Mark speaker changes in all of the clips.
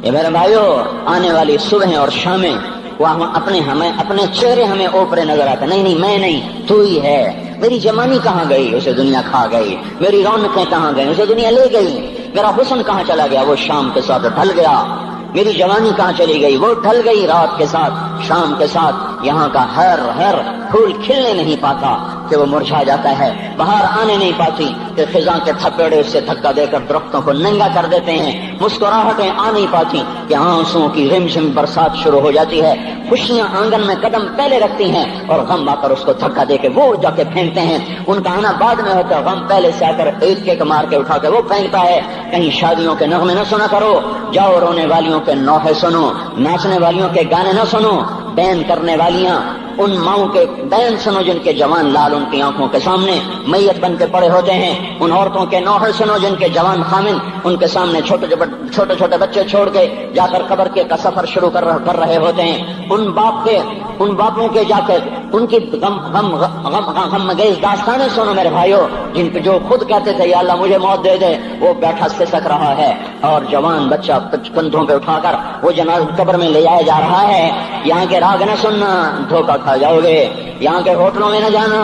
Speaker 1: یہ میرے بھائیو آنے والی صبح اور شامیں وہ اپنے چہرے ہمیں اوپرے نظر آتے. نہیں میں نہیں، تو ہی ہے. میری جوانی کہاں گئی؟ اسے دنیا کھا گئی. میری رونقیں کہاں گئی؟ اسے دنیا لے گئی. میرا حسن کہاں چلا گیا؟ وہ شام کے ساتھ ڈھل گیا. میری جوانی کہاں چلی گئی؟ وہ ڈھل گئی رات کے ساتھ، شام کے ساتھ. یہاں کا ہر پھول کھلنے نہیں پاتا کہ وہ مرجھا جاتا ہے. بہار آنے نہیں پاتی کہ خزاں کے تھپیڑے سے دھکا دے کر درختوں کو ننگا کر دیتے ہیں. مسکراہٹیں آ نہیں پاتی کہ آنسوؤں کی رمجم برسات شروع ہو جاتی ہے. خوشیاں آنگن میں قدم پہلے رکھتی ہیں اور غم آ کر اس کو دھکا دے کے وہ جا کے پھینکتے ہیں. ان کا آنا بعد میں ہوتا ہے، غم پہلے سے آ کر ایک مار کے اٹھا کے وہ پھینکتا ہے. کہیں شادیوں کے نغمے نہ سنا کرو، جاؤ رونے والیوں کے نوحے سنو، ناچنے والیوں کے گانے نہ سنو. بین کرنے والیاں ان ماؤں کے بین سنو جن کے جوان لال ان کی آنکھوں کے سامنے میت بن کے پڑے ہوتے ہیں. ان عورتوں کے نوحے سنو جن کے جوان خامن ان کے سامنے چھوٹے چھوٹے بچے چھوڑ کے جا کر قبر کا سفر شروع کر رہے ہوتے ہیں. ان باپوں کے جا کر ان کی غم گیز داستانیں سنو میرے بھائیو، جن کے جو خود کہتے تھے یا اللہ مجھے موت دے دے، وہ بیٹھا سسک رہا ہے اور جوان بچہ کندھوں پہ اٹھا کر وہ جنازہ قبر میں لے جایا جا رہا ہے. یہاں کے راگ نہ سننا، دھوکہ کھا جاؤ گے. یہاں کے ہوٹلوں میں نہ جانا،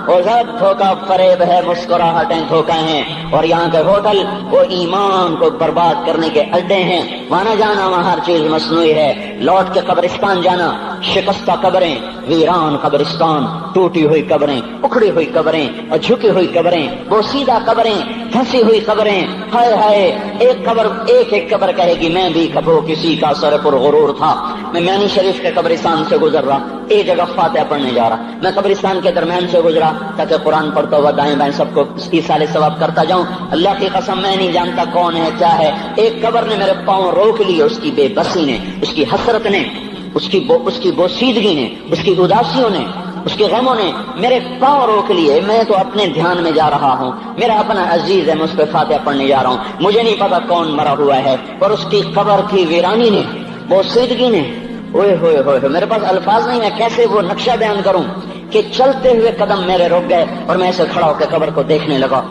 Speaker 1: وہ سب دھوکہ فریب ہے، مسکراہٹیں دھوکہ ہیں. اور یہاں کے ہوٹل وہ ایمان کو برباد کرنے کے اڈے ہیں. وہاں نہ جانا، وہاں ہر چیز مصنوعی ہے. لوٹ کے قبرستان جانا، شکستہ قبریں، ویران قبرستان، ٹوٹی ہوئی قبریں، اکھڑی ہوئی قبریں اور جھکی ہوئی قبریں، بوسیدہ قبریں، پھنسی ہوئی قبریں. ہائے ہائے، ایک قبر کہے گی میں بھی کبھی کسی کا سر پر غرور تھا. میں میانی شریف کے قبرستان سے گزر رہا، ایک جگہ فاتحہ پڑھنے جا رہا. میں قبرستان کے درمیان سے گزرا تاکہ قرآن پڑھتا ہوا دائیں بائیں سب کو ایصال ثواب کرتا جاؤں. اللہ کی قسم میں نہیں جانتا کون ہے کیا ہے. ایک قبر نے میرے پاؤں روک لیے، اس کی بے بسی نے، اس کی حسرت نے، اس کی بوسیدگی نے، اس کی اداسیوں نے، اس کے غموں نے میرے پاؤں روک لیے. میں تو اپنے دھیان میں جا رہا ہوں، میرا اپنا عزیز ہے، میں اس پہ فاتحہ پڑھنے جا رہا ہوں. مجھے نہیں پتا کون مرا ہوا ہے، اور اس کی قبر کی ویرانی نے، بوسیدگی نے، اوئے ہوئے ہوئے، میرے پاس الفاظ نہیں، میں کیسے وہ نقشہ بیان کروں کہ چلتے ہوئے قدم میرے رک گئے اور میں ایسے کھڑا ہو کے قبر کو دیکھنے لگا.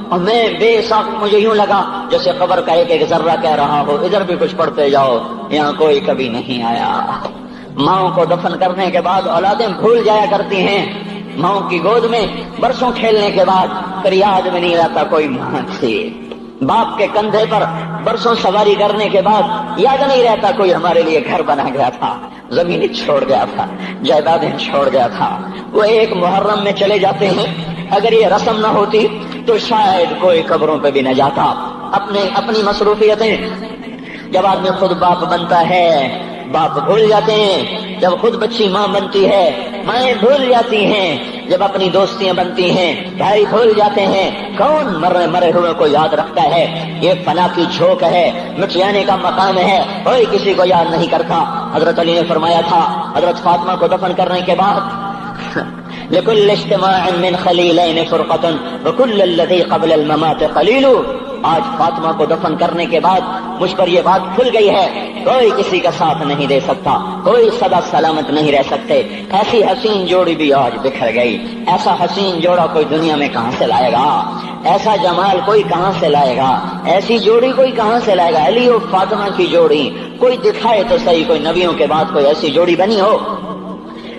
Speaker 1: اور میں بے ساکھ، مجھے یوں لگا جیسے قبر کا ایک ذرہ کہہ رہا ہو ادھر بھی کچھ پڑھتے جاؤ، یہاں کوئی کبھی نہیں آیا. ماؤں کو دفن کرنے کے بعد اولادیں بھول جایا کرتی ہیں. ماؤں کی گود میں برسوں کھیلنے کے بعد پھر یاد میں نہیں رہتا کوئی ماں تھی. باپ کے کندھے پر برسوں سواری کرنے کے بعد یاد نہیں رہتا کوئی ہمارے لیے گھر بنا گیا تھا، زمینیں چھوڑ گیا تھا، جائیدادیں چھوڑ گیا تھا. وہ ایک محرم میں چلے جاتے ہیں. اگر یہ رسم نہ ہوتی تو شاید کوئی قبروں پہ بھی نہ جاتا. اپنی مصروفیتیں، جب آدمی خود باپ بنتا ہے باپ بھول جاتے ہیں. جب خود بچی ماں بنتی ہے مائیں بھول جاتی ہیں. جب اپنی دوستیاں بنتی ہیں بھائی بھول جاتے ہیں. کون مرے ہوئے کو یاد رکھتا ہے؟ یہ فنا کی جھوک ہے، مٹ جانے کا مقام ہے، کوئی کسی کو یاد نہیں کرتا. حضرت علی نے فرمایا تھا حضرت فاطمہ کو دفن کرنے کے بعد لكل اجتماع من خليلين فرقة وكل الذي قبل الممات قليل. آج فاطمہ کو دفن کرنے کے بعد مجھ پر یہ بات کھل گئی ہے، کوئی کسی کا ساتھ نہیں دے سکتا، کوئی سدا سلامت نہیں رہ سکتے. ایسی حسین جوڑی بھی آج بکھر گئی. ایسا حسین جوڑا کوئی دنیا میں کہاں سے لائے گا؟ ایسا جمال کوئی کہاں سے لائے گا؟ ایسی جوڑی کوئی کہاں سے لائے گا؟ علی اور فاطمہ کی جوڑی کوئی دکھائے تو صحیح، کوئی نبیوں کے بعد کوئی ایسی جوڑی بنی ہو.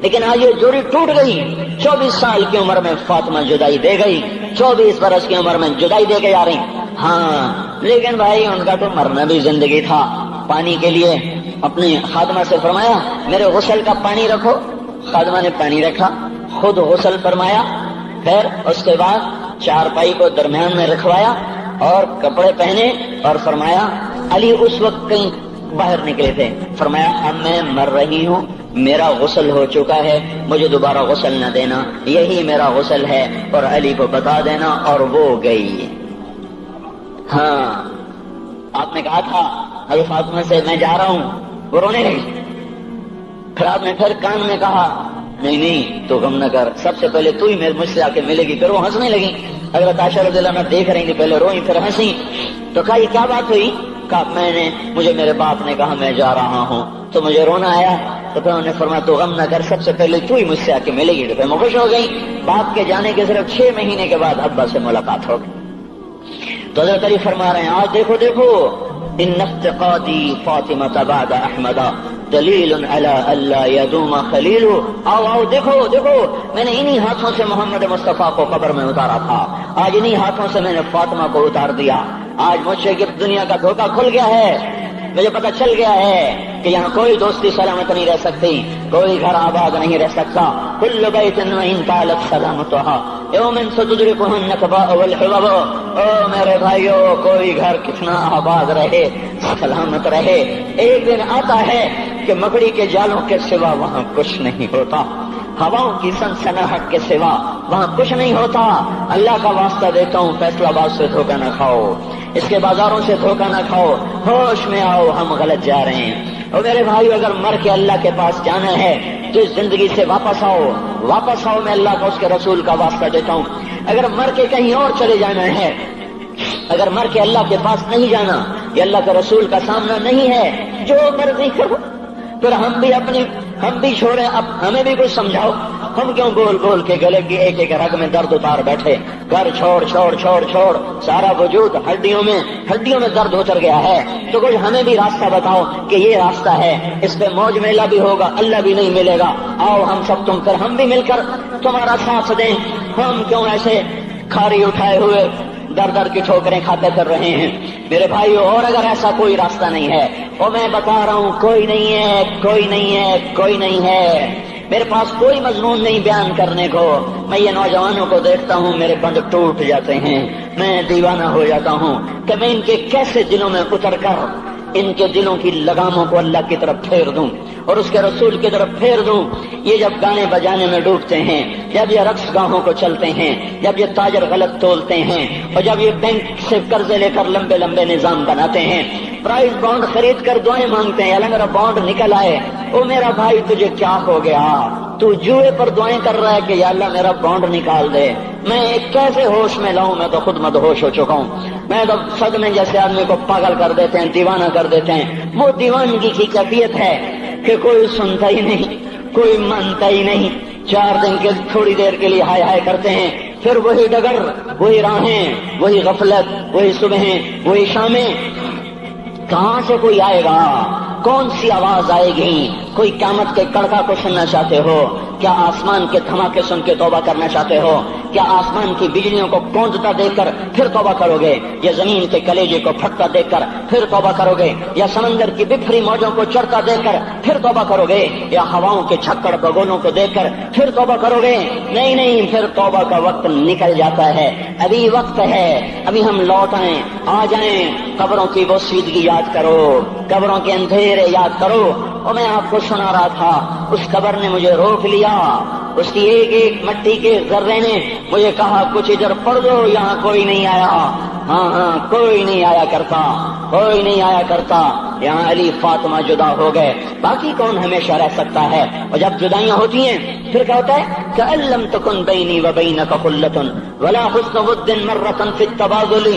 Speaker 1: لیکن آج یہ جوڑی ٹوٹ گئی. 24 سال کی عمر میں فاطمہ جدائی دے گئی، 24 برس کی عمر میں جدائی دے کے جا رہی. ہاں لیکن بھائی ان کا تو مرنا بھی زندگی تھا. پانی کے لیے اپنی خادمہ سے فرمایا میرے غسل کا پانی رکھو. خادمہ نے پانی رکھا، خود غسل فرمایا، پھر اس کے بعد چارپائی کو درمیان میں رکھوایا اور کپڑے پہنے اور فرمایا علی اس وقت کہیں باہر نکلے تھے. فرمایا اب میں مر رہی ہوں، میرا غسل ہو چکا ہے، مجھے دوبارہ غسل نہ دینا، یہی میرا غسل ہے اور علی کو بتا دینا. اور وہ گئی. ہاں آپ نے کہا تھا حضرت فاطمہ سے میں جا رہا ہوں، وہ رونے لگی. پھر آپ نے پھر کان میں کہا نہیں تو غم نہ کر، سب سے پہلے تو ہی مجھ سے آ کے ملے گی. پھر وہ ہنسنے لگی. حضرت عائشہ رضی اللہ عنہا دیکھ رہی تھی، پہلے روئی پھر ہنسی. تو کہا یہ کیا بات ہوئی؟ کہا مجھے میرے باپ نے کہا میں جا رہا ہوں تو مجھے رونا آیا. تو پھر انہوں نے فرمایا تو غم نہ کر، سب سے پہلے تو ہی مجھ سے آ کے ملے گی. تو پھر میں خوش ہو گئی. باپ کے جانے کے صرف 6 مہینے کے بعد ابا سے ملاقات ہو گئی. تو حضرت علی فرما رہے ہیں آج دیکھو ان افتقادی فاطمہ بعد احمد دلیل علی اللہ یدوم خلیل. آؤ آؤ دیکھو دیکھو، میں نے انہی ہاتھوں سے محمد مصطفیٰ کو قبر میں اتارا تھا، آج انہی ہاتھوں سے میں نے فاطمہ کو اتار دیا. آج مجھ سے دنیا کا دھوکہ کھل گیا ہے، مجھے پتہ چل گیا ہے کہ یہاں کوئی دوستی سلامت نہیں رہ سکتی، کوئی گھر آباد نہیں رہ سکتا. کل بیت وإن طالت سلامتها یوم ستدركه النكباء والحباب. او میرے بھائیو، کوئی گھر کتنا آباد رہے، سلامت رہے، ایک دن آتا ہے کہ مکڑی کے جالوں کے سوا وہاں کچھ نہیں ہوتا، ہواؤں کی سنسناہٹ کے سوا وہاں کچھ نہیں ہوتا. اللہ کا واسطہ دیتا ہوں، فیصلہ آباد سے دھوکہ نہ کھاؤ، اس کے بازاروں سے دھوکہ نہ کھاؤ، ہوش میں آؤ، ہم غلط جا رہے ہیں. اور میرے بھائیو، اگر مر کے اللہ کے پاس جانا ہے تو اس زندگی سے واپس آؤ، واپس آؤ. میں اللہ کا اس کے رسول کا واسطہ دیتا ہوں. اگر مر کے کہیں اور چلے جانا ہے، اگر مر کے اللہ کے پاس نہیں جانا یا اللہ کے رسول کا سامنا نہیں ہے، جو مرضی کرو. پھر ہم بھی چھوڑیں، اب ہمیں بھی کچھ سمجھاؤ. ہم کیوں گول گول کے گلے کی ایک ایک رگ میں درد اتار بیٹھے؟ گھر چھوڑ چھوڑ چھوڑ چھوڑ، سارا وجود ہڈیوں میں درد اتر گیا ہے. تو کچھ ہمیں بھی راستہ بتاؤ کہ یہ راستہ ہے، اس پہ موج میلہ بھی ہوگا، اللہ بھی نہیں ملے گا. آؤ ہم سب تم کر، ہم بھی مل کر تمہارا ساتھ دیں. ہم کیوں ایسے کھاری اٹھائے ہوئے در در کی ٹھوکریں کھاتے کر رہے ہیں؟ میرے بھائیو، اور اگر ایسا کوئی راستہ نہیں ہے، اور میں بتا رہا ہوں کوئی نہیں ہے، کوئی نہیں ہے، کوئی نہیں ہے، میرے پاس کوئی مضمون نہیں بیان کرنے کو. میں یہ نوجوانوں کو دیکھتا ہوں، میرے بند ٹوٹ جاتے ہیں، میں دیوانہ ہو جاتا ہوں کہ میں ان کے کیسے دلوں میں اتر کر ان کے دلوں کی لگاموں کو اللہ کی طرف پھیر دوں اور اس کے رسول کی طرف پھیر دوں. یہ جب گانے بجانے میں ڈوبتے ہیں، جب یہ رقص گاہوں کو چلتے ہیں، جب یہ تاجر غلط تولتے ہیں، اور جب یہ بینک سے قرضے لے کر لمبے لمبے نظام بناتے ہیں، پرائز بانڈ خرید کر دعائیں مانگتے ہیں، اللہ میرا بانڈ نکل آئے. او میرا بھائی، تجھے کیا ہو گیا؟ تو جوئے پر دعائیں کر رہا ہے کہ یا اللہ میرا بانڈ نکال دے. میں کیسے ہوش میں لاؤں؟ میں تو خود مدہوش ہو چکا ہوں. میں تو صدمے جیسے آدمی کو پاگل کر دیتے ہیں، دیوانہ کر دیتے ہیں. وہ دیوانگی کی کیفیت ہے کہ کوئی سنتا ہی نہیں، کوئی مانتا ہی نہیں. 4 دن کے تھوڑی دیر کے لیے ہائے ہائے کرتے ہیں، پھر وہی ڈگر، وہی راہیں، وہی غفلت، وہی صبحیں، وہی شامیں. کہاں سے کوئی آئے گا؟ کون سی آواز آئے گی؟ کوئی قیامت کے کڑکا کو سننا چاہتے ہو؟ کیا آسمان کے دھماکے سن کے توبہ کرنا چاہتے ہو؟ کیا آسمان کی بجلیوں کو گونجتا دیکھ کر پھر توبہ کرو گے؟ یا زمین کے کلیجے کو پھٹتا دیکھ کر پھر توبہ کرو گے؟ یا سمندر کی بکھری موجوں کو چڑھتا دیکھ کر پھر توبہ کرو گے؟ یا ہواؤں کے چھکڑ بگولوں کو دیکھ کر پھر توبہ کرو گے؟ نہیں نہیں، پھر توبہ کا وقت نکل جاتا ہے. ابھی وقت ہے، ابھی ہم لوٹ آئیں، آ جائیں. قبروں کی وہ سیدگی یاد کرو، قبروں کے اندھیرے یاد کرو. اور میں آپ کو سنا رہا تھا، اس قبر نے مجھے روک لیا، اس کی ایک ایک مٹی کے ذرے نے مجھے کہا کچھ ادھر پڑھ دو، یہاں کوئی نہیں آیا. ہاں کوئی نہیں آیا کرتا، کوئی نہیں آیا کرتا. یہاں علی فاطمہ جدا ہو گئے، باقی کون ہمیشہ رہ سکتا ہے؟ اور جب جدائیاں ہوتی ہیں پھر کیا ہوتا ہے؟ کہ لم تکن بینی وبینک خلۃ ولا حسن ود مرۃ فی التبادل.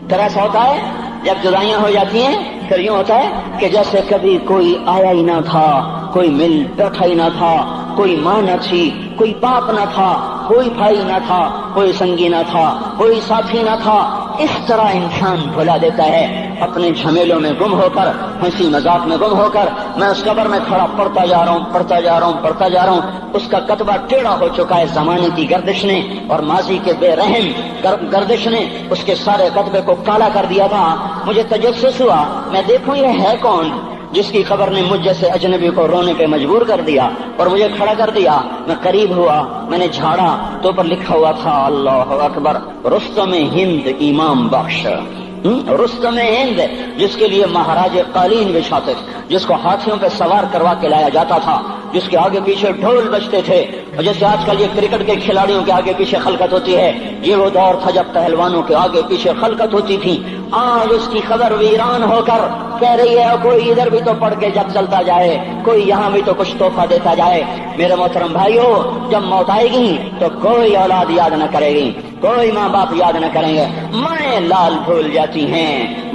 Speaker 1: پھر ایسا ہوتا ہے جب جدائیاں ہو جاتی ہیں، پھر یوں ہوتا ہے کہ جیسے کبھی کوئی آیا ہی نہ تھا، کوئی مل بیٹھا ہی نہ تھا، کوئی ماں نہ تھی، کوئی باپ نہ تھا، کوئی بھائی نہ تھا، کوئی سنگی نہ تھا، کوئی ساتھی نہ تھا. اس طرح انسان بھلا دیتا ہے اپنے جھمیلوں میں گم ہو کر، ہنسی مذاق میں گم ہو کر. میں اس قبر میں کھڑا پڑھتا جا رہا ہوں، پڑھتا جا رہا ہوں، پڑھتا جا رہا ہوں. اس کا کتبہ ٹیڑھا ہو چکا ہے زمانے کی گردش نے اور ماضی کے بے رحم گردش نے اس کے سارے کتبے کو کالا کر دیا تھا. مجھے تجسس ہوا، میں دیکھوں یہ ہے کون جس کی خبر نے مجھ جیسے اجنبی کو رونے پہ مجبور کر دیا اور مجھے کھڑا کر دیا. میں قریب ہوا، میں نے جھاڑا تو پر لکھا ہوا تھا اللہ اکبر، رستم ہند امام بخش. رستم ہند، جس کے لیے مہاراج قالین بچھاتے، جس کو ہاتھیوں پہ سوار کروا کے لایا جاتا تھا، جس کے آگے پیچھے ڈھول بجتے تھے. اور جیسے آج کل یہ کرکٹ کے کھلاڑیوں کے آگے پیچھے خلقت ہوتی ہے، یہ وہ دور تھا جب پہلوانوں کے آگے پیچھے خلقت ہوتی تھی. آج اس کی خبر ویران ہو کر کہہ رہی ہے کوئی ادھر بھی تو پڑھ کے جب چلتا جائے، کوئی یہاں بھی تو کچھ تحفہ دیتا جائے. میرے محترم بھائیو، جب موت آئے گی تو کوئی اولاد یاد نہ کرے گی، کوئی ماں باپ یاد نہ کریں گے. مائیں لال بھول جاتی ہیں،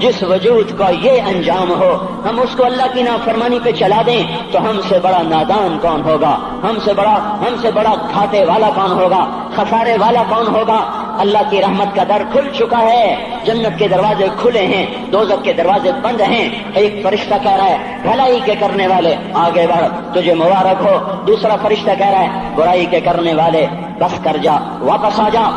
Speaker 1: جس وجود کا یہ انجام ہو، ہم اس کو اللہ کی نافرمانی پہ چلا دیں تو ہم سے بڑا نادان کون ہوگا، ہم سے بڑا گھاٹے والا کون ہوگا، خسارے والا کون ہوگا۔ اللہ کی رحمت کا در کھل چکا ہے، جنت کے دروازے کھلے ہیں، دوزخ کے دروازے بند ہیں۔ ایک فرشتہ کہہ رہا ہے بھلائی کے کرنے والے آگے بڑھ، تجھے مبارک ہو۔ دوسرا فرشتہ کہہ رہا ہے برائی کے کرنے والے بس کر جا، واپس آ جا۔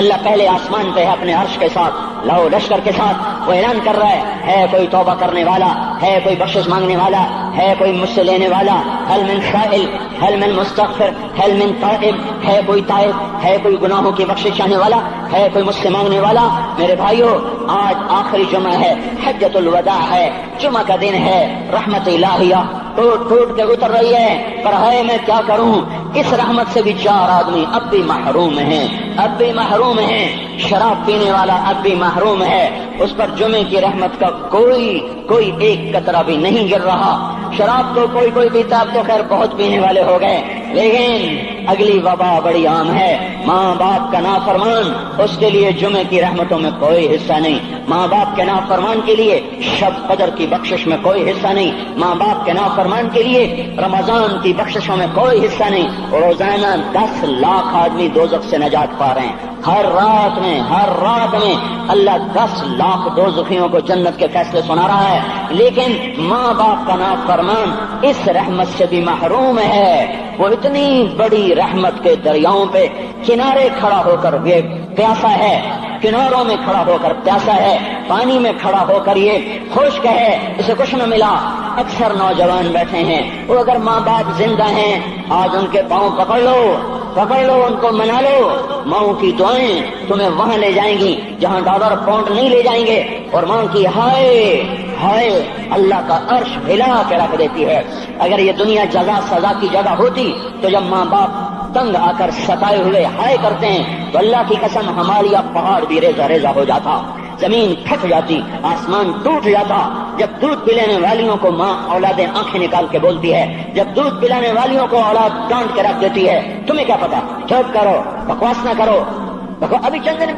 Speaker 1: اللہ پہلے آسمان پہ ہے اپنے عرش کے ساتھ، لاؤ لشکر کے ساتھ، وہ اعلان کر رہا ہے کوئی توبہ کرنے والا، ہے کوئی بخشش مانگنے والا، ہے کوئی مجھ سے لینے والا، هل من سائل، هل من مستغفر، هل من تائب، ہے کوئی تائب، ہے کوئی گناہوں کی بخشش چاہنے والا، ہے کوئی مجھ سے مانگنے والا۔ میرے بھائیو، آج آخری جمعہ ہے، حجۃ الوداع ہے، جمعہ کا دن ہے، رحمت الہیہ ٹوٹ کے اتر رہی ہے، پر ہے میں کیا کروں، اس رحمت سے بھی 4 آدمی اب بھی محروم ہیں، شراب پینے والا اب بھی محروم ہے، اس پر جمعے کی رحمت کا کوئی ایک قطرہ بھی نہیں گر رہا۔ شراب تو کوئی پیتا، اب تو خیر بہت پینے والے ہو گئے، لیکن اگلی وبا بڑی عام ہے، ماں باپ کا نافرمان، اس کے لیے جمعے کی رحمتوں میں کوئی حصہ نہیں، ماں باپ کے نافرمان کے لیے شب قدر کی بخشش میں کوئی حصہ نہیں، ماں باپ کے نافرمان کے لیے رمضان کی بخششوں میں کوئی حصہ نہیں۔ روزانہ 10 لاکھ آدمی دوزخ سے نجات پا رہے ہیں، ہر رات میں اللہ 10 لاکھ دوزخیوں کو جنت کے فیصلے سنا رہا ہے، لیکن ماں باپ کا نافرمان اس رحمت سے بھی محروم ہے۔ وہ اتنی بڑی رحمت کے دریاؤں پہ کنارے کھڑا ہو کر یہ پیاسا ہے، کناروں میں کھڑا ہو کر پیاسا ہے، پانی میں کھڑا ہو کر یہ خشک ہے، اسے کچھ نہ ملا۔ اکثر نوجوان بیٹھے ہیں، وہ اگر ماں باپ زندہ ہیں آج ان کے پاؤں پکڑ لو، ان کو منا لو، ماں کی دعائیں تمہیں وہاں لے جائیں گی جہاں ڈالر پاؤنڈ نہیں لے جائیں گے، اور ماں کی ہائے اللہ کا عرش ہلا کے رکھ دیتی ہے۔ اگر یہ دنیا جزا سزا کی جگہ ہوتی تو جب ماں باپ تنگ آ کر ستائے ہوئے ہائے کرتے ہیں تو اللہ کی قسم ہمالیہ پہاڑ بھی ریزہ ہو جاتا، زمین پھٹ جاتی، آسمان ٹوٹ جاتا۔ جب دودھ پلانے والیوں کو ماں اولادیں آنکھیں نکال کے بولتی ہے، جب دودھ پلانے والیوں کو اولاد ڈانٹ کے رکھ دیتی ہے، تمہیں کیا پتا، چپ کرو، بکواس نہ کرو۔ ابھی چند دن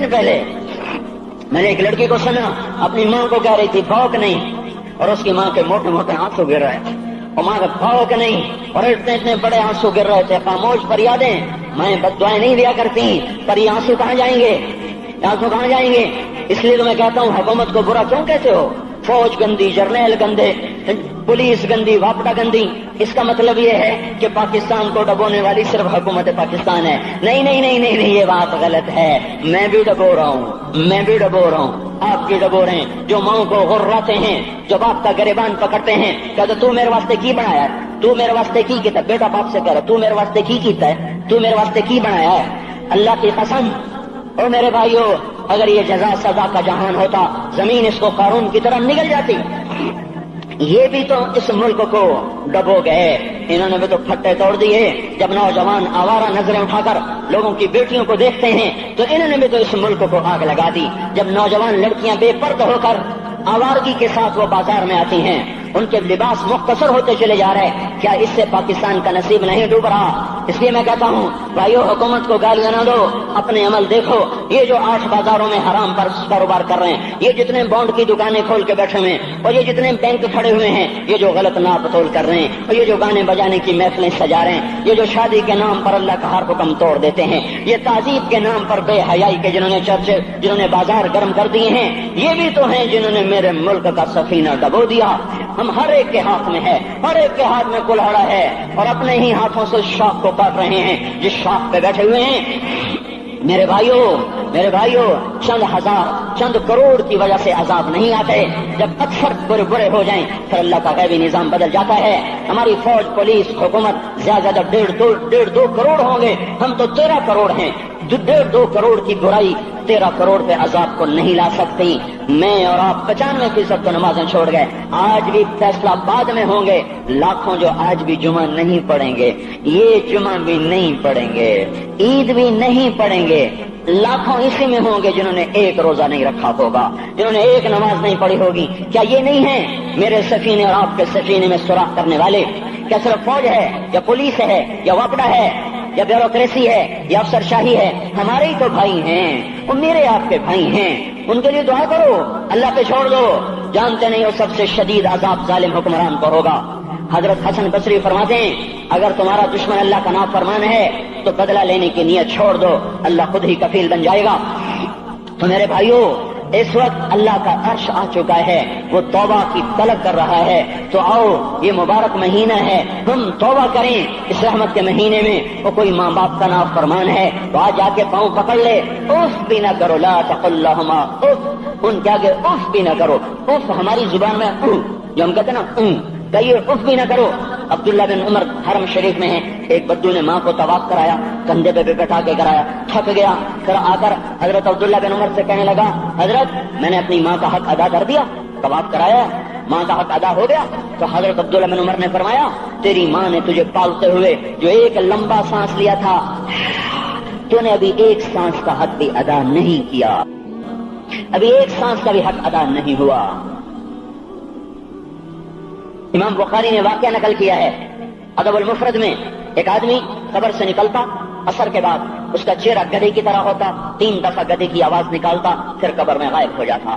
Speaker 1: پہلے میں نے ایک لڑکی کو سنا، اپنی ماں کو کہہ رہی تھی بھوک نہیں، اور اس کی ماں کے موٹے آنسو گر رہے تھے، اور ماں کا بھوک نہیں، اور اتنے بڑے آنسو گر رہے تھے۔ خاموش فریادیں، میں بد دعائیں نہیں دیا کرتی، پر یہ آنسو کہاں جائیں گے؟ اس لیے تو میں کہتا ہوں حکومت کو برا کیوں کہتے ہو؟ فوج گندی، جرنیل گندے، پولیس گندی، واپڈا گندی، اس کا مطلب یہ ہے کہ پاکستان کو ڈبونے والی صرف حکومت پاکستان ہے۔ نہیں، یہ بات غلط ہے۔ میں بھی ڈبو رہا ہوں، آپ بھی ڈبو رہے ہیں، جو ماں کو غراتے ہیں، جو باپ کا گریبان پکڑتے ہیں، کہتے تو میرے واسطے کی بنایا ہے، تو میرے واسطے کی کیتا ہے، بیٹا باپ سے کہہ رہا تو میرے واسطے کی کیتا ہے، تو میرے واسطے کی بنایا ہے۔ اللہ کی قسم، اور میرے بھائیو، اگر یہ جزا سزا کا جہان ہوتا، زمین اس کو قارون کی طرح نگل جاتی۔ یہ بھی تو اس ملک کو ڈبو گئے، انہوں نے بھی تو پھٹے توڑ دیے۔ جب نوجوان آوارہ نظریں اٹھا کر لوگوں کی بیٹیوں کو دیکھتے ہیں تو انہوں نے بھی تو اس ملک کو آگ لگا دی۔ جب نوجوان لڑکیاں بے پردہ ہو کر آوارگی کے ساتھ وہ بازار میں آتی ہیں، ان کے لباس مختصر ہوتے چلے جا رہے ہیں، کیا اس سے پاکستان کا نصیب نہیں ڈوب رہا؟ اس لیے میں کہتا ہوں بھائیو، حکومت کو گالیاں نہ دو، اپنے عمل دیکھو۔ یہ جو 8 بازاروں میں حرام پر کاروبار کر رہے ہیں، یہ جتنے بانڈ کی دکانیں کھول کے بیٹھے ہوئے ہیں، اور یہ جتنے بینک کھڑے ہوئے ہیں، یہ جو غلط ناپ تول کر رہے ہیں، اور یہ جو گانے بجانے کی محفلیں سجا رہے ہیں، یہ جو شادی کے نام پر اللہ کا ہر حکم توڑ دیتے ہیں، یہ تعذیب کے نام پر بے حیائی کے جنہوں نے بازار گرم کر دیے ہیں، یہ بھی تو ہیں جنہوں نے میرے ملک کا سفینہ ڈبو دیا۔ ہم ہر ایک کے ہاتھ میں ہے، ہر ایک کے ہاتھ میں کلہاڑا ہے، اور اپنے ہی ہاتھوں سے شاخ کو کاٹ رہے ہیں جس شاخ پہ بیٹھے ہوئے ہیں۔ میرے بھائیو، چند ہزار، چند کروڑ کی وجہ سے عذاب نہیں آتے، جب اکثر برے ہو جائیں پھر اللہ کا غیبی نظام بدل جاتا ہے۔ ہماری فوج، پولیس، حکومت زیادہ 1.5-2 کروڑ ہوں گے، ہم تو 13 کروڑ ہیں۔ 1.5-2 کروڑ کی برائی 13 کروڑ پہ عذاب کو نہیں لا سکتی۔ میں اور آپ 95% تو نمازیں چھوڑ گئے، آج بھی فیصلہ بعد میں ہوں گے۔ لاکھوں جو آج بھی جمعہ نہیں پڑھیں گے، یہ جمعہ بھی نہیں پڑھیں گے، عید بھی نہیں پڑھیں گے، لاکھوں اسی میں ہوں گے جنہوں نے ایک روزہ نہیں رکھا ہوگا، جنہوں نے ایک نماز نہیں پڑھی ہوگی۔ کیا یہ نہیں ہے میرے سفینے اور آپ کے سفینے میں سوراخ کرنے والے؟ کیا صرف فوج ہے یا پولیس ہے یا واپڈا ہے یا بیوروکریسی ہے یا افسر شاہی ہے؟ ہمارے ہی تو بھائی ہیں، وہ میرے آپ کے بھائی ہیں۔ ان کے لیے دعا کرو, اللہ پہ چھوڑ دو, جانتے نہیں وہ سب سے شدید عذاب ظالم حکمران پر ہوگا. حضرت حسن بصری فرماتے ہیں اگر تمہارا دشمن اللہ کا نافرمان ہے تو بدلہ لینے کی نیت چھوڑ دو, اللہ خود ہی کفیل بن جائے گا. تو میرے بھائیوں, اس وقت اللہ کا عرش آ چکا ہے, وہ توبہ کی طلب کر رہا ہے. تو آؤ, یہ مبارک مہینہ ہے, ہم توبہ کریں. اس رحمت کے مہینے میں وہ کوئی ماں باپ کا نافرمان ہے تو آج جا کے پاؤں پکڑ لے, اف بھی نہ کرو, لا تقل لہما اف, ان کے آگے اف بھی نہ کرو. اف ہماری زبان میں جو ہم کہتے ہیں نا, کہیے اف بھی نہ کرو. عبداللہ بن عمر حرم شریف میں ہیں, ایک بدو نے ماں کو طواف کرایا, کندھے پہ بٹھا کے کرایا, تھک گیا, پھر آ کر حضرت عبداللہ بن عمر سے کہنے لگا حضرت میں نے اپنی ماں کا حق ادا کر دیا, طواف کرایا, ماں کا حق ادا ہو گیا. تو حضرت عبداللہ بن عمر نے فرمایا تیری ماں نے تجھے پالتے ہوئے جو ایک لمبا سانس لیا تھا, تو نے ابھی ایک سانس کا حق بھی ادا نہیں کیا, ابھی ایک سانس کا بھی حق ادا نہیں ہوا. امام بخاری نے واقعہ نقل کیا ہے ادب المفرد میں, ایک آدمی قبر سے نکلتا, عصر کے بعد اس کا چہرہ گدھے کی طرح ہوتا, 3 دفعہ گدھے کی آواز نکالتا, پھر قبر میں غائب ہو جاتا.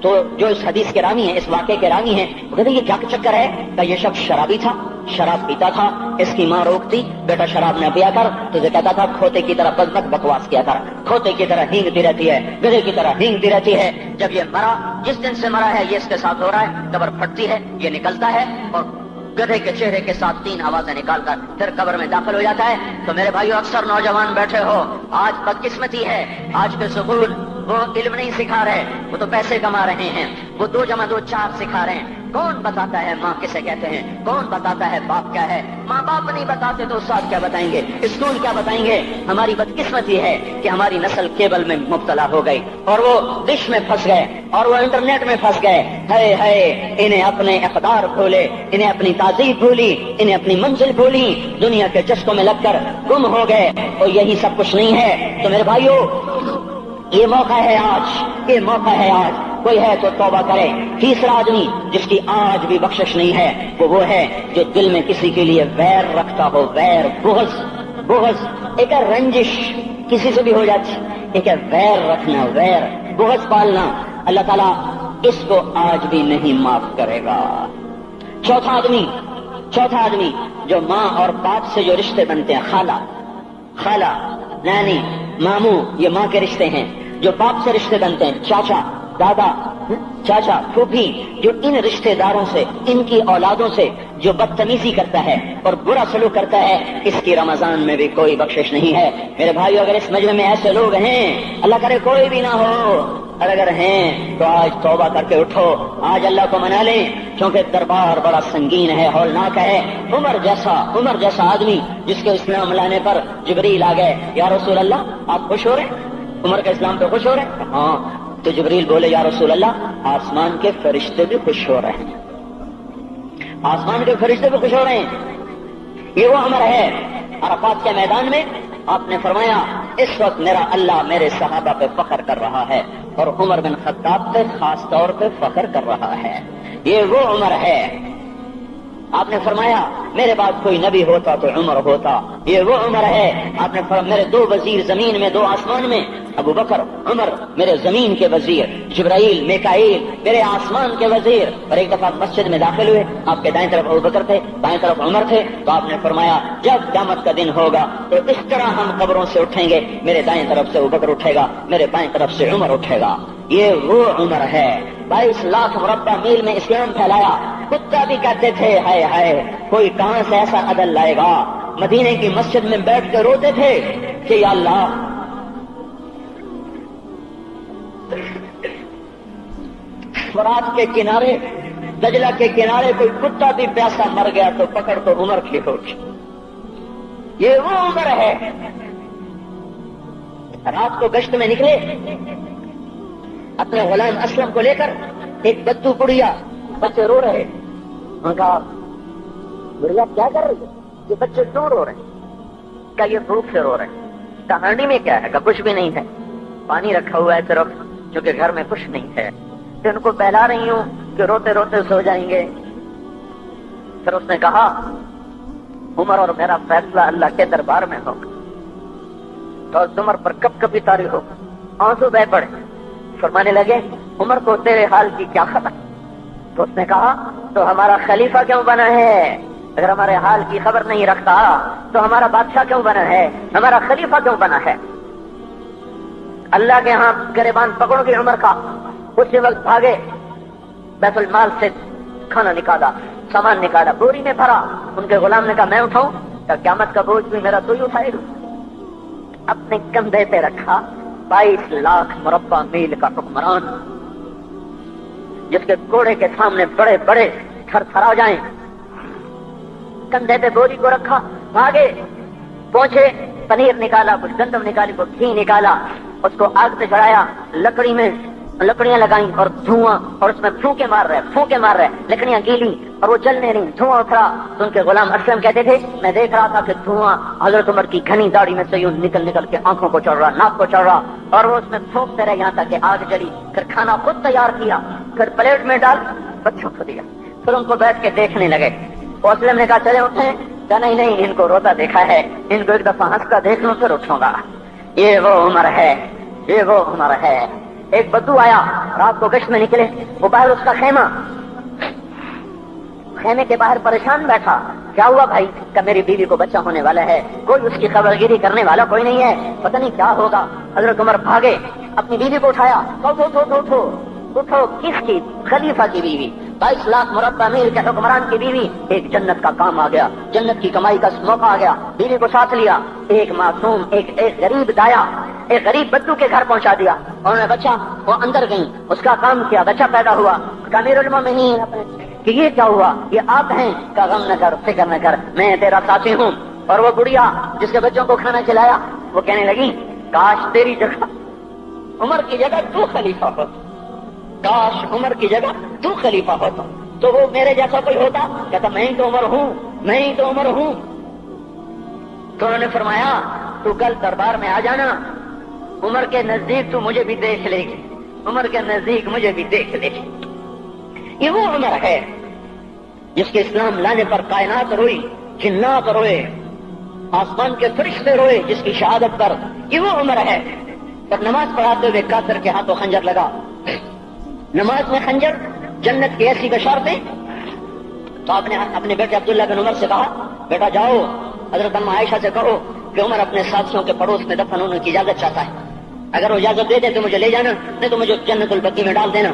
Speaker 1: تو جو اس حدیث کے راوی ہیں, اس واقعے کے راوی ہیں, وہ کہتے یہ کیا چکر ہے, کہ یہ شخص شرابی تھا, شراب پیتا تھا, اس کی ماں روکتی بیٹا شراب نہ پیا کر, تو یہ کہتا تھا کھوتے کی طرح بد بکواس کیا کر, کھوتے کی طرح ہینگتی رہتی ہے, گدھے کی طرح ہینگتی رہتی ہے. جب یہ مرا, جس دن سے مرا ہے یہ اس کے ساتھ ہو رہا ہے, قبر پھٹتی ہے, یہ نکلتا ہے اور گدھے کے چہرے کے ساتھ 3 آوازیں نکال کر پھر قبر میں داخل ہو جاتا ہے. تو میرے بھائیو, اکثر نوجوان بیٹھے ہو, آج بدقسمتی ہے, آج کے سکول وہ علم نہیں سکھا رہے, وہ تو پیسے کما رہے ہیں, وہ 2 + 2 4 سکھا رہے ہیں. کون بتاتا ہے ماں کسے کہتے ہیں, کون بتاتا ہے باپ کیا ہے؟ ماں باپ نہیں بتاتے تو استاد کیا بتائیں گے, اسکول کیا بتائیں گے؟ ہماری بدقسمتی ہے کہ ہماری نسل کیبل میں مبتلا ہو گئی, اور وہ ڈش میں پھنس گئے, اور وہ انٹرنیٹ میں پھنس گئے. ہے انہیں اپنے اقدار بھولے, انہیں اپنی تہذیب بھولی, انہیں اپنی منزل بھولی, دنیا کے چسکوں میں لگ کر گم ہو گئے, اور یہی سب کچھ نہیں ہے. تو میرے بھائیو, یہ موقع ہے آج, یہ موقع ہے آج, کوئی ہے تو توبہ کرے. تیسرا آدمی جس کی آج بھی بخشش نہیں ہے وہ ہے جو دل میں کسی کے لیے ویر رکھتا ہو, ویر, بغض, ایک ہے رنجش کسی سے بھی ہو جاتی, ایک ہے ویر رکھنا, ویر, بغض پالنا. اللہ تعالیٰ اس کو آج بھی نہیں معاف کرے گا. چوتھا آدمی جو ماں اور باپ سے جو رشتے بنتے ہیں, خالہ, نانی, ماموں, یہ ماں کے رشتے ہیں. جو باپ سے رشتے بنتے ہیں, چاچا, دادا, چاچا, پھوپھی, جو ان رشتے داروں سے, ان کی اولادوں سے جو بدتمیزی کرتا ہے اور برا سلوک کرتا ہے, اس کی رمضان میں بھی کوئی بخشش نہیں ہے. میرے بھائیو, اگر اس مجمع میں ایسے لوگ ہیں, اللہ کرے کوئی بھی نہ ہو, اور اگر ہیں تو آج توبہ کر کے اٹھو, آج اللہ کو منا لیں, کیونکہ دربار بڑا سنگین ہے, ہولناک ہے. عمر جیسا آدمی جس کے اسلام لانے پر جبریل آ گئے, یا رسول اللہ آپ خوش ہو رہے ہیں, عمر کے اسلام پہ خوش ہو رہے ہیں؟ ہاں. تو جبریل بولے یا رسول اللہ آسمان کے فرشتے بھی خوش ہو رہے ہیں, آسمان کے فرشتے بھی خوش ہو رہے ہیں. یہ وہ عمر ہے. عرفات کے میدان میں آپ نے فرمایا اس وقت میرا اللہ میرے صحابہ پہ فخر کر رہا ہے, اور عمر بن خطاب پہ خاص طور پہ فخر کر رہا ہے. یہ وہ عمر ہے. آپ نے فرمایا میرے بعد کوئی نبی ہوتا تو عمر ہوتا. یہ وہ عمر ہے. آپ نے فرمایا میرے 2 وزیر زمین میں, 2 آسمان میں, ابو بکر, عمر میرے زمین کے وزیر, جبرائیل, میکائیل میرے آسمان کے وزیر. اور ایک دفعہ مسجد میں داخل ہوئے, آپ کے دائیں طرف ابو بکر تھے, بائیں طرف عمر تھے. تو آپ نے فرمایا جب قیامت کا دن ہوگا تو اس طرح ہم قبروں سے اٹھیں گے, میرے دائیں طرف سے ابو بکر اٹھے گا, میرے بائیں طرف سے عمر اٹھے گا. یہ وہ عمر ہے. 22 لاکھ مربع میل میں اسلام پھیلایا. کتا بھی کہتے تھے ہائے کوئی کہاں سے ایسا عدل لائے گا. مدینے کی مسجد میں بیٹھ کے روتے تھے کہ یا اللہ فرات کے کنارے, دجلہ کے کنارے کوئی کتا بھی پیاسا مر گیا تو پکڑ تو عمر کی ہوگی. یہ وہ عمر ہے. رات کو گشت میں نکلے اپنے غلام اسلم کو لے کر, ایک بدو بڑھیا, بچے رو رہے. ان کا بڑھیا کیا کر رہی ہے؟ یہ بچے کیوں رو رہے ہیں؟ کیا یہ بھوک سے رو رہے ہیں؟ کہانی میں کیا ہے؟ کہ کچھ بھی نہیں ہے, پانی رکھا ہوا ہے صرف, کیونکہ گھر میں کچھ نہیں ہے. تو ان کو بہلا رہی ہوں کہ روتے روتے سو جائیں گے. پھر اس نے کہا عمر اور میرا فیصلہ اللہ کے دربار میں ہوگا. تو عمر پر کب کبھی تاری ہو, آنسو بہ پڑے. فرمانے لگے عمر کو تیرے حال کی کیا خبر؟ تو اس نے کہا تو ہمارا خلیفہ کیوں بنا ہے؟ اگر ہمارے حال کی خبر نہیں رکھتا تو ہمارا بادشاہ کیوں بنا ہے؟ ہمارا خلیفہ کیوں بنا ہے؟ اللہ کے ہاں گریبان پکڑو گے عمر کا. اسی وقت بھاگے, بیت المال سے کھانا نکالا, سامان نکالا, بوری میں بھرا. ان کے غلام نے کہا میں اٹھاؤں؟ کہ قیامت کا بوجھ بھی میرا تو ہی اٹھائے گا. اپنے کندھے پہ رکھا 22 لاکھ مربع میل کا حکمران, جس کے گھوڑے کے سامنے بڑے بڑے تھر تھرا جائیں. کندھے پہ بوری کو رکھا, بھاگے, پہنچے, پنیر نکالا, کچھ گندم نکالی, کچھ گھی نکالا, اس کو آگ پہ چڑھایا, لکڑی میں لکڑیاں لگائیں اور دھواں, اور اس میں پھونکے مار رہے, لکڑیاں گیلی اور وہ جلنے نہیں, دھواں اترا. تو ان کے غلام اسلم کہتے تھے میں دیکھ رہا تھا کہ دھواں حضرت عمر کی گھنی داڑھی میں سے یوں نکل کے آنکھوں کو چڑھ رہا, ناک کو چڑھ رہا, اور وہ اس میں پھونکتے رہے یہاں تک کہ آگ جلی. پھر کھانا خود تیار کیا, پھر پلیٹ میں ڈال بچوں کو دیا. پھر ان کو بیٹھ کے دیکھنے لگے. وہ اسلم نے کہا چلے اٹھیں؟ کہا نہیں, ان کو روتا دیکھا ہے, ان کو ایک دفعہ ہنستا دیکھ لوں پھر اٹھوں گا. یہ وہ عمر ہے, یہ وہ عمر ہے. ایک بدو آیا, رات کو گشت میں نکلے, وہ باہر اس کا خیمے کے باہر پریشان بیٹھا. کیا ہوا بھائی؟ کہ میری بیوی کو بچہ ہونے والا ہے, کوئی اس کی خبر گیری کرنے والا کوئی نہیں ہے, پتہ نہیں کیا ہوگا. حضرت عمر بھاگے, اپنی بیوی کو اٹھایا, اٹھو. کس کی؟ خلیفہ کی بیوی, 22 لاکھ مربع میل کے حکمران کی بیوی. ایک جنت کا کام آ گیا, جنت کی کمائی کا موقع آ گیا. بیوی کو ساتھ لیا, ایک معصوم, ایک غریب دایا, ایک غریب بدو کے گھر پہنچا دیا. اور میں بچہ, وہ اندر گئی, اس کا کام کیا, بچہ پیدا ہوا. امیر المومنین کہ یہ کیا ہوا؟ یہ آپ ہیں؟ کا غم نہ کر, فکر نہ کر, میں تیرا ساتھی ہوں. اور وہ بڑھیا جس کے بچوں کو کھانا کھلایا, وہ کہنے لگی کاش تیری جگہ عمر کی جگہ تو خلیفہ ہوتا, کاش عمر کی جگہ تو خلیفہ ہوتا تو وہ میرے جیسا کوئی ہوتا. کہتا میں ہی تو عمر ہوں. تو انہوں نے فرمایا تو کل دربار میں آ جانا, عمر کے نزدیک تو مجھے بھی دیکھ لے گی, عمر کے نزدیک مجھے بھی دیکھ لے گی. یہ وہ عمر ہے جس کے اسلام لانے پر کائنات روئی, جنات روئے, آسمان کے فرشتے روئے جس کی شہادت پر. یہ وہ عمر ہے. جب نماز پڑھاتے ہوئے کافر کے ہاتھوں خنجر لگا, نماز میں خنجر جنت کی ایسی بشارتیں, تو آپ نے اپنے بیٹے عبداللہ بن عمر سے کہا بیٹا جاؤ حضرت اما عائشہ سے کہو کہ عمر اپنے ساتھیوں کے پڑوس میں دفن ہونے کی اجازت چاہتا ہے, اگر وہ اجازت دے دے تو مجھے لے جانا, نہیں تو مجھے جنت البقیع میں ڈال دینا.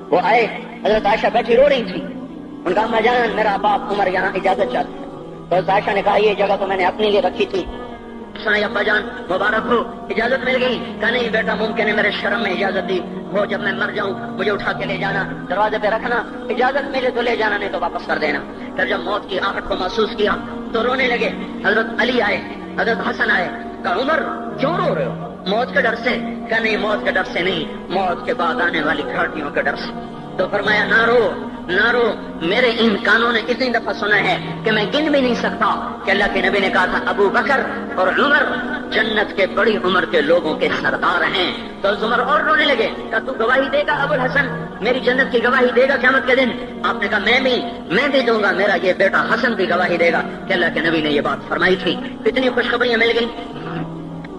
Speaker 1: وہ آئے, حضرت عائشہ بیٹھی رو رہی تھی. ان کا اما جان میرا باپ عمر یہاں اجازت چاہتا ہے. تو حضرت عائشہ نے کہا یہ جگہ تو میں نے اپنے لیے رکھی تھی, ابا جان مبارک ہو, اجازت مل گئی. کہا نہیں بیٹا ممکن ہے میرے شرم میں اجازت دی ہو, جب میں مر جاؤں مجھے اٹھا کے لے جانا, دروازے پہ رکھنا, اجازت ملے تو لے جانا, نہیں تو واپس کر دینا. پھر جب موت کی آہٹ کو محسوس کیا تو رونے لگے. حضرت علی آئے, حضرت حسن آئے. کہا عمر کیوں رو رہے ہو؟ موت کے ڈر سے. کہا نہیں موت کے ڈر سے نہیں, موت کے بعد آنے والی گھاٹیوں کے ڈر سے. تو فرمایا نہ رو, میرے ان کانوں نے اتنی دفعہ سنا ہے کہ میں گن بھی نہیں سکتا کہ اللہ کے نبی نے کہا تھا ابو بکر اور عمر جنت کے بڑی عمر کے لوگوں کے سردار ہیں. تو عمر اور رونے لگے. کہا تو گواہی دے گا ابو الحسن, میری جنت کی گواہی دے گا قیامت کے دن؟ آپ نے کہا میں بھی دوں گا, میرا یہ بیٹا حسن بھی گواہی دے گا کہ اللہ کے نبی نے یہ بات فرمائی تھی. اتنی خوشخبریاں مل گئی.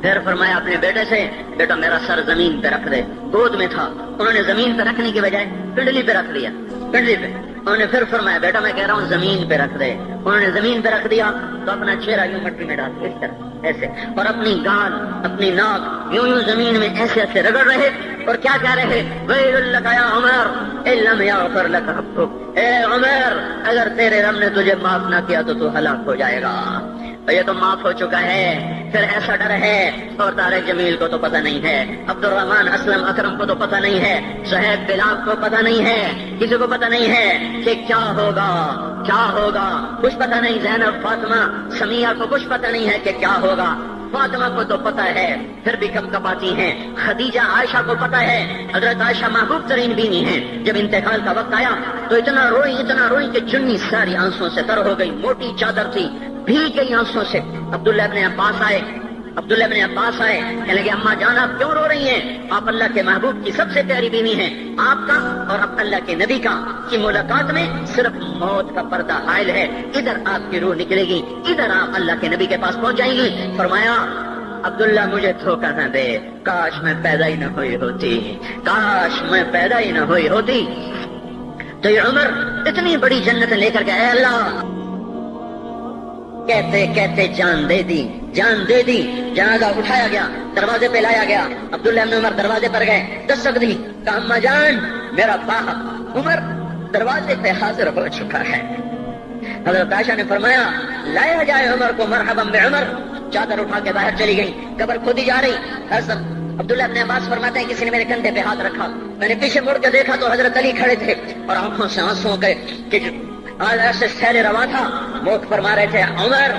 Speaker 1: پھر فرمایا اپنے بیٹے سے بیٹا میرا سر زمین پہ رکھ دے. گود میں تھا, انہوں نے زمین پہ رکھنے کی بجائے پنڈلی پہ رکھ لیا, پنڈلی پہ. انہوں نے پھر فرمایا بیٹا میں کہہ رہا ہوں زمین پہ رکھ دے. انہوں نے زمین پہ رکھ دیا تو اپنا چہرہ یوں مٹی میں ڈال دیا اس طرح ایسے, اور اپنی گال اپنی ناک یوں زمین میں ایسے رگڑ رہے اور کیا کہہ رہے ویل لک یا عمر ان لم یغفر لک ربک, اے عمر اگر تیرے رب نے تجھے معاف نہ کیا تو تو ہلاک ہو جائے گا. یہ تو معاف ہو چکا ہے, پھر ایسا ڈر ہے. اور طارق جمیل کو تو پتہ نہیں ہے, عبد الرحمن اسلم اکرم کو تو پتہ نہیں ہے, صہیب بلال کو پتہ نہیں ہے, کسی کو پتہ نہیں ہے کہ کیا ہوگا, کچھ پتہ نہیں. زینب فاطمہ سمیہ کو کچھ پتہ نہیں ہے کہ کیا ہوگا. فاطمہ کو تو پتہ ہے پھر بھی کب کپاتی ہیں. خدیجہ عائشہ کو پتہ ہے, حضرت عائشہ محبوب ترین بیوی ہیں. جب انتقال کا وقت آیا تو اتنا روئی کہ چنی ساری آنسوں سے تر ہو گئی, موٹی چادر تھی بھیگ گئی آنسوں سے. عبداللہ ابن عباس آئے, کہنے لگے اماں جان آپ کیوں رو رہی ہیں؟ آپ اللہ کے محبوب کی سب سے پیاری بیوی ہیں. آپ کا اور اب اللہ کے نبی کا کی ملاقات میں صرف موت کا پردہ حائل ہے. ادھر آپ کی روح نکلے گی, ادھر آپ اللہ کے نبی کے پاس پہنچ جائیں گی. فرمایا عبداللہ مجھے دھوکہ نہ دے، کاش میں پیدا ہی نہ ہوئی ہوتی، کاش میں پیدا ہی نہ ہوئی ہوتی۔ تو یہ عمر اتنی بڑی جنت لے کر گئے، اے اللہ کہتے کہتے جان دے دی، جان دے دی۔ جنازہ اٹھایا گیا، دروازے پہ لایا گیا، عبداللہ بن عمر دروازے پر گئے، دستک دی، کہا اماں جان میرا باپ عمر دروازے پہ حاضر ہو چکا ہے۔ حضرت عائشہ نے فرمایا لایا جائے عمر کو، مرحبا بعمر۔ چادر اٹھا کے باہر چلی گئی، قبر کھودی جا رہی۔ حضرت عبداللہ ابن عباس فرماتے ہیں کسی نے میرے کندھے پہ ہاتھ رکھا، میں نے پیچھے مڑ کے دیکھا تو حضرت علی کھڑے تھے اور آنکھوں سے آنسوں کے ایسے سیل روا تھا، موت فرما رہے تھے عمر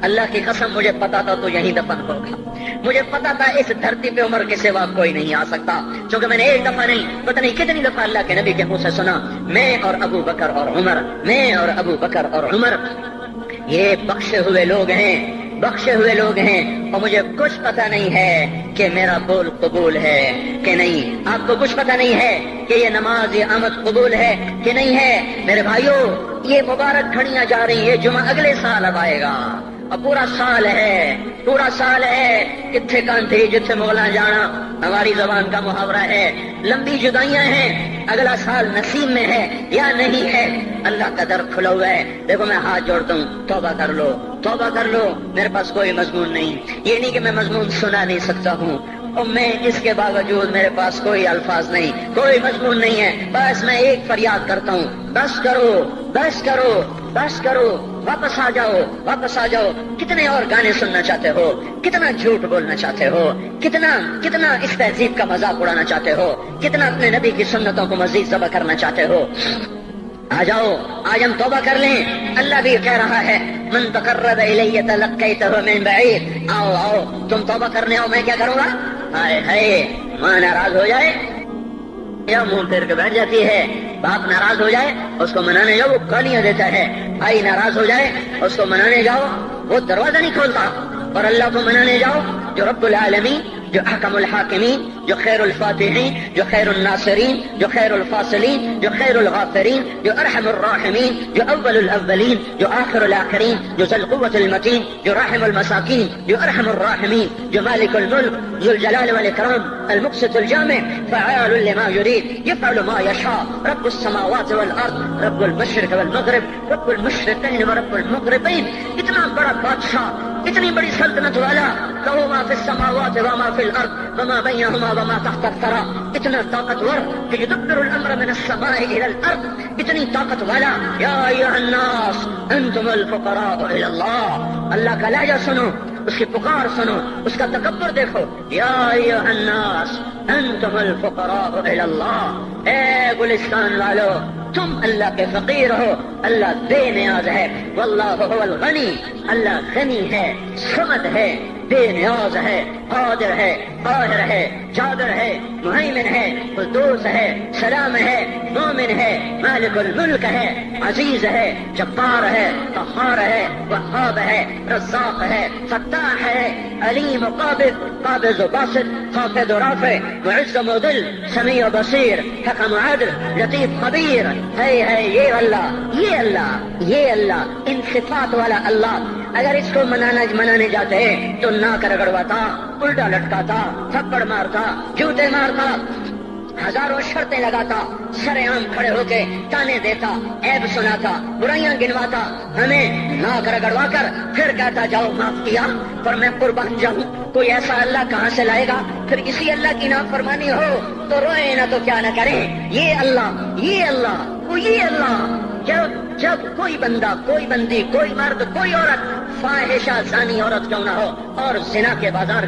Speaker 1: اللہ کی قسم مجھے پتا تھا تو یہیں دفن ہوگا، مجھے پتا تھا اس دھرتی پہ عمر کے سوا کوئی نہیں آ سکتا، چونکہ میں نے ایک دفعہ نہیں پتہ نہیں کتنی دفعہ اللہ کے نبی کے منہ سے سنا، میں اور ابو بکر اور عمر، میں اور ابو بکر اور عمر یہ بخشے ہوئے لوگ ہیں، بخشے ہوئے لوگ ہیں، اور مجھے کچھ پتہ نہیں ہے کہ میرا بول قبول ہے کہ نہیں، آپ کو کچھ پتہ نہیں ہے کہ یہ نماز یہ آمد قبول ہے کہ نہیں ہے۔ میرے بھائیوں یہ مبارک گھڑیاں جا رہی ہیں، جمعہ اگلے سال اب آئے گا، اور پورا سال ہے، پورا سال ہے، کتھے کانٹھی جتھے مغلاں جانا ہماری زبان کا محاورہ ہے، لمبی جدائیاں ہیں، اگلا سال نصیب میں ہے یا نہیں ہے، اللہ کا در کھلا ہوا ہے۔ دیکھو میں ہاتھ جوڑتا ہوں، توبہ کر لو، توبہ کر لو، میرے پاس کوئی مضمون نہیں، یہ نہیں کہ میں مضمون سنا نہیں سکتا ہوں، اور میں اس کے باوجود میرے پاس کوئی الفاظ نہیں، کوئی مضمون نہیں ہے، بس میں ایک فریاد کرتا ہوں، بس کرو، بس کرو، بس کرو، واپس آ جاؤ، واپس آ جاؤ۔ کتنے اور گانے سننا چاہتے ہو، کتنا جھوٹ بولنا چاہتے ہو، کتنا اس تہذیب کا مذاق اڑانا چاہتے ہو، کتنا اپنے نبی کی سنتوں کو مزید ذبح کرنا چاہتے ہو، آ جاؤ، آج ہم توبہ کر لیں۔ اللہ بھی کہہ رہا ہے من تقرب الی تلقیتہ من بعید، آؤ آؤ تم توبہ کرنے آؤ، میں کیا کروں گا؟ ہائے ہائے، ماں ناراض ہو جائے یا منہ پھیر کے بیٹھ جاتی ہے، باپ ناراض ہو جائے اس کو منانے جاؤ وہ گالیاں دیتا ہے، بھائی ناراض ہو جائے اس کو منانے جاؤ وہ دروازہ نہیں کھولتا، اور اللہ کو منانے جاؤ جو رب العالمین، جو احکم الحاکمین، جو خیر الفاتحین، جو خیر الناصرین، جو خیر الفاصلین، جو خیر الغافرین، جو ارحم الراحمین، جو اول الاولین، جو آخر الاخرین، جو ذو القوة المتین، جو راحم المساکین، جو ارحم الراحمین، جو مالک الملک، ذو الجلال والاکرام، المقسط الجامع، فعال لما يريد، يفعل ما يشاء، رب السماوات والارض، رب المشرق والمغرب، رب المشرقین ورب المغربین، اتنا بڑا بادشاہ، اتنی بڑی سلطنت والا، لہو ما فی السماوات وما فی الارض وما بینہما وما تحت الثری، اتنا طاقتور کہ یدبر الامر من السماء الى الارض، اتنی طاقت والا۔ یا ایھا الناس انتم الفقراء الی اللہ، اللہ کا لہجہ سنو، اس کی پکار سنو، اس کا تکبر دیکھو، یا ایھا الناس انتم الفقراء الی اللہ، اے گلستان والو تم اللہ کے فقیر ہو، اللہ بے نیاز ہے، واللہ هو الغنی، اللہ غنی ہے، صمد ہے، بے نیاز ہے، قادر ہے، قاہر ہے، جابر ہے، مہیمن ہے، قدوس ہے، سلام ہے، مومن ہے، مالک الملک ہے، عزیز ہے، جبار ہے، قہار ہے، وہاب ہے، رزاق ہے، فتاح ہے، علیم و قابض، قابض و باسط، خافض و رافع، معز و مذل، سمیع و بصیر، حکم و عدل، لطیف خبیر، ہے یہ اللہ، یہ اللہ، یہ اللہ، ان صفات والا اللہ۔ اگر اس کو منانے جاتے تو ناک رگڑواتا، الٹا لٹکاتا، تھپڑ مارتا، جوتے مارتا، ہزاروں شرطیں لگاتا، سرے عام کھڑے ہو کے تانے دیتا، عیب سناتا، برائیاں گنواتا، ہمیں ناک رگڑوا کر پھر کہتا جاؤ معاف کیا پر میں قربان جاؤں۔ کوئی ایسا اللہ کہاں سے لائے گا؟ پھر اسی اللہ کی نافرمانی ہو تو روئے نہ تو کیا نہ کریں۔ یہ اللہ، یہ اللہ، یہ اللہ، جب کوئی بندہ، کوئی بندی، کوئی مرد، کوئی عورت فاحشہ زانی عورت کیوں نہ ہو، اور زنا کے بازار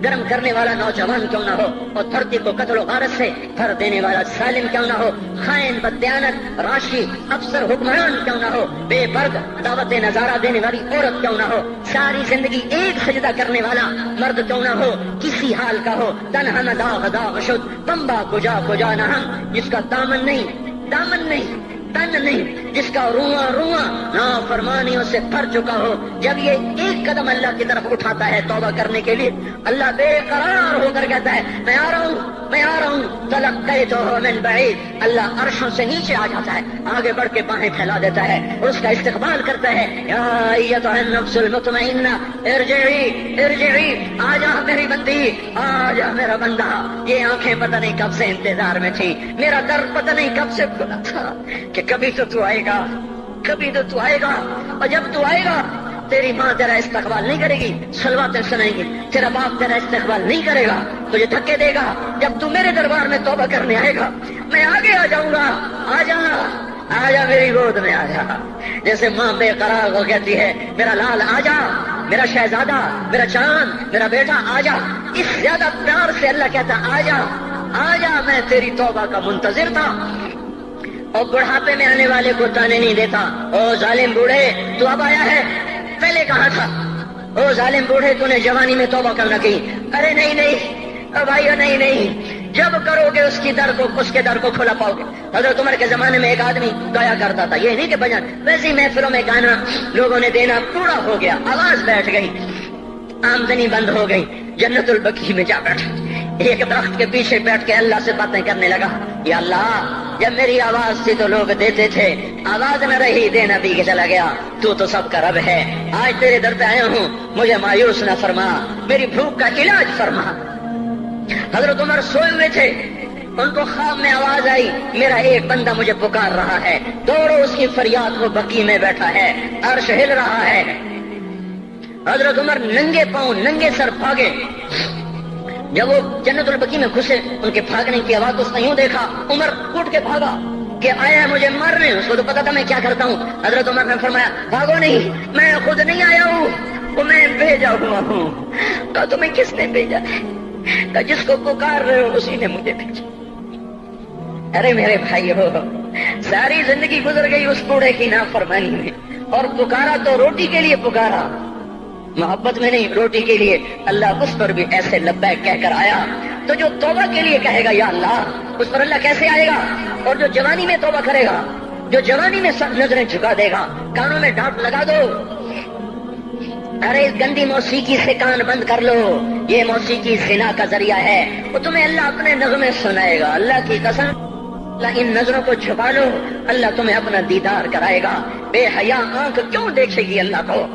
Speaker 1: گرم کرنے والا نوجوان کیوں نہ ہو، اور دھرتی کو قتل و غارت سے بھر دینے والا ظالم کیوں نہ ہو، خائن، بددیانت، راشی، افسر، حکمران کیوں نہ ہو، بے پرد دعوت نظارہ دینے والی عورت کیوں نہ ہو، ساری زندگی ایک سجدہ کرنے والا مرد کیوں نہ ہو، کسی حال کا ہو، تنہا نہ داغ داغ شد، بمبا کجا کجا نہ ہم، جس کا دامن نہیں، تن نہیں، جس کا رواں رواں نافرمانیوں سے بھر چکا ہو، جب یہ ایک قدم اللہ کی طرف اٹھاتا ہے توبہ کرنے کے لیے، اللہ بے قرار ہو کر کہتا ہے میں آ رہا ہوں، میں آ رہا ہوں، تلقیتہ من بعید، اللہ عرشوں سے نیچے آ جاتا ہے، آگے بڑھ کے باہیں پھیلا دیتا ہے، اس کا استقبال کرتا ہے، یا ایتھا النفس المطمئنہ ارجعی ارجعی، آ جا میری بندی، آ جا میرا بندہ۔ یہ آنکھیں پتہ نہیں کب سے انتظار میں تھی، میرا در پتہ نہیں کب سے کھلا تھا کہ کبھی تو آئے گا، کبھی تو آئے گا، اور جب تو آئے گا تیری ماں تیرا استقبال نہیں کرے گی، صلواتیں سنائیں گی، تیرا باپ تیرا استقبال نہیں کرے گا، تجھے دھکے دے گا، جب تو میرے دربار میں توبہ کرنے آئے گا میں آگے آ جاؤں گا، آ جا آ جا میری گود میں آ جا، جیسے ماں بے قرار ہو کہتی ہے میرا لال آ جا، میرا شہزادہ، میرا چاند، میرا بیٹا آ جا، اس زیادہ پیار سے اللہ کہتا آ جا آ جا، میں تیری توبہ کا منتظر تھا۔ اور بڑھاپے میں آنے والے کو تانے نہیں دیتا، او ظالم بوڑھے تو اب آیا ہے، پہلے کہاں تھا، او ظالم بوڑھے تو نے جوانی میں توبہ کرنا کی، ارے نہیں نہیں بھائیو نہیں نہیں، جب کرو گے اس کے در کو کھلا پاؤ گے۔ حضرت عمر کے زمانے میں ایک آدمی گایا کرتا تھا، یہ نہیں کہ بجن، ویسے محفلوں میں گانا لوگوں نے دینا پورا ہو گیا، آواز بیٹھ گئی، آمدنی بند ہو گئی، جنت البقیع میں جا بیٹھا، ایک درخت کے پیچھے بیٹھ کے اللہ سے باتیں کرنے لگا، یا اللہ جب میری آواز تھی تو لوگ دیتے تھے، آواز نہ رہی دینا بھی کے چلا گیا، تو سب کا رب ہے، آج تیرے در پہ آیا ہوں، مجھے مایوس نہ فرما، میری بھوک کا علاج فرما۔ حضرت عمر سوئے ہوئے تھے، ان کو خواب میں آواز آئی میرا ایک بندہ مجھے پکار رہا ہے، دوڑو اس کی فریاد، وہ بقیع میں بیٹھا ہے، عرش ہل رہا ہے۔ حضرت عمر ننگے پاؤں ننگے سر بھاگے، جب وہ جنت البقیع میں گھسے ان کے بھاگنے کی آواز اس نے یوں دیکھا، عمر اٹھ کے بھاگا کہ آیا ہے مجھے مارنے، اس کو تو پتا تھا میں کیا کرتا ہوں۔ حضرت عمر نے فرمایا بھاگو نہیں، میں خود نہیں آیا ہوں، وہ میں بھیجا ہوا ہوں۔ کہا تمہیں کس نے بھیجا ہے؟ کہا جس کو پکار رہے ہو اسی نے مجھے بھیجا۔ ارے میرے بھائی ہو، ساری زندگی گزر گئی اس بوڑھے کی نافرمانی میں، اور پکارا تو روٹی کے لیے پکارا، محبت میں نہیں، روٹی کے لیے۔ اللہ اس پر بھی ایسے لبیک کہہ کر آیا، تو جو توبہ کے لیے کہے گا یا اللہ، اس پر اللہ کیسے آئے گا؟ اور جو جوانی میں توبہ کرے گا، جو جوانی میں سب نظریں جھکا دے گا، کانوں میں ڈانٹ لگا دو، ارے اس گندی موسیقی سے کان بند کر لو، یہ موسیقی زنا کا ذریعہ ہے، وہ تمہیں اللہ اپنے نغمے سنائے گا، اللہ کی قسم، اللہ ان نظروں کو چھپا لو، اللہ تمہیں اپنا دیدار کرائے گا۔ بے حیا آنکھ کیوں دیکھے گی اللہ کو؟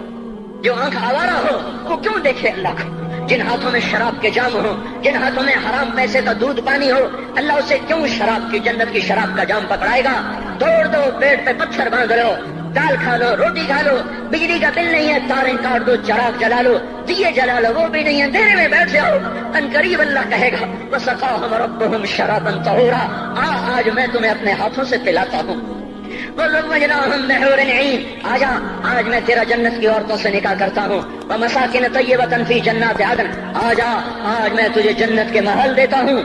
Speaker 1: جو آنکھ آوارہ ہو وہ کیوں دیکھے اللہ کو؟ جن ہاتھوں میں شراب کے جام ہو، جن ہاتھوں میں حرام پیسے کا دودھ پانی ہو، اللہ اسے کیوں شراب کی، جنت کی شراب کا جام پکڑائے گا؟ توڑ دو، پیٹ پہ پتھر باندھ لو، دال کھا لو، روٹی کھا لو، بجلی کا بل نہیں ہے تاریں کاٹ دو، چراغ جلا لو، دیے جلا لو، وہ بھی نہیں ہے، اندھیرے میں بیٹھ جاؤ، ان قریب اللہ کہے گا وَسَقَاهُمْ رَبُّهُمْ شَرَابًا طَهُورًا، آج میں تمہیں اپنے ہاتھوں سے پلاتا ہوں، وَزَوَّجْنَاهُمْ بِحُورٍ عِينٍ، آج میں تیرا جنت کی عورتوں سے نکاح کرتا ہوں، وَمَسَاكِنَ طَيِّبَةً فِي جَنَّاتِ عَدْنٍ، آج میں تجھے جنت کے محل دیتا ہوں۔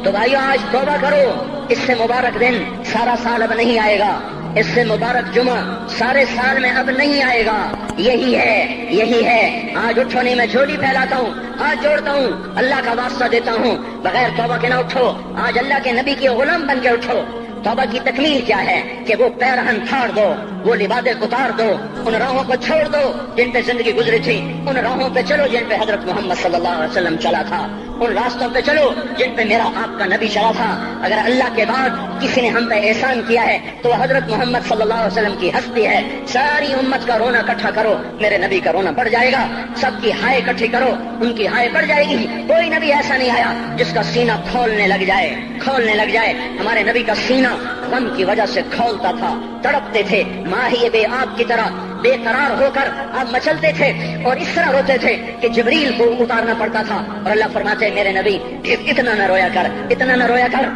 Speaker 1: تو بھائیو آج توبہ کرو، اس سے مبارک دن سارا سال اب نہیں آئے گا، اس سے مبارک جمعہ سارے سال میں اب نہیں آئے گا، یہی ہے۔ آج اٹھو نہیں، میں جھولی پھیلاتا ہوں، ہاتھ جوڑتا ہوں، اللہ کا واسطہ دیتا ہوں، بغیر توبہ کے نہ اٹھو، آج اللہ کے نبی کے غلام بن کے اٹھو۔ توبہ کی تکمیل کیا ہے کہ وہ پیرہن پھاڑ دو، وہ لبادیں اتار دو، ان راہوں کو چھوڑ دو جن پہ زندگی گزری تھی، ان راہوں پہ چلو جن پہ حضرت محمد صلی اللہ علیہ وسلم چلا تھا، ان راستوں پہ چلو جن پہ میرا آپ کا نبی چلا تھا۔ اگر اللہ کے بعد کسی نے ہم پہ احسان کیا ہے تو وہ حضرت محمد صلی اللہ علیہ وسلم کی ہستی ہے۔ ساری امت کا رونا اکٹھا کرو، میرے نبی کا رونا بڑھ جائے گا، سب کی ہائے اکٹھی کرو، ان کی ہائے بڑھ جائے گی۔ کوئی نبی ایسا نہیں آیا جس کا سینہ کھولنے لگ جائے۔ ہمارے نبی کا سینہ غم کی وجہ سے کھولتا تھا، تڑپتے تھے، ماہی بے آب کی طرح بے قرار ہو کر آپ مچلتے تھے اور اس طرح روتے تھے کہ جبریل کو اتارنا پڑتا تھا، اور اللہ فرماتے میرے نبی اتنا نہ رویا کر۔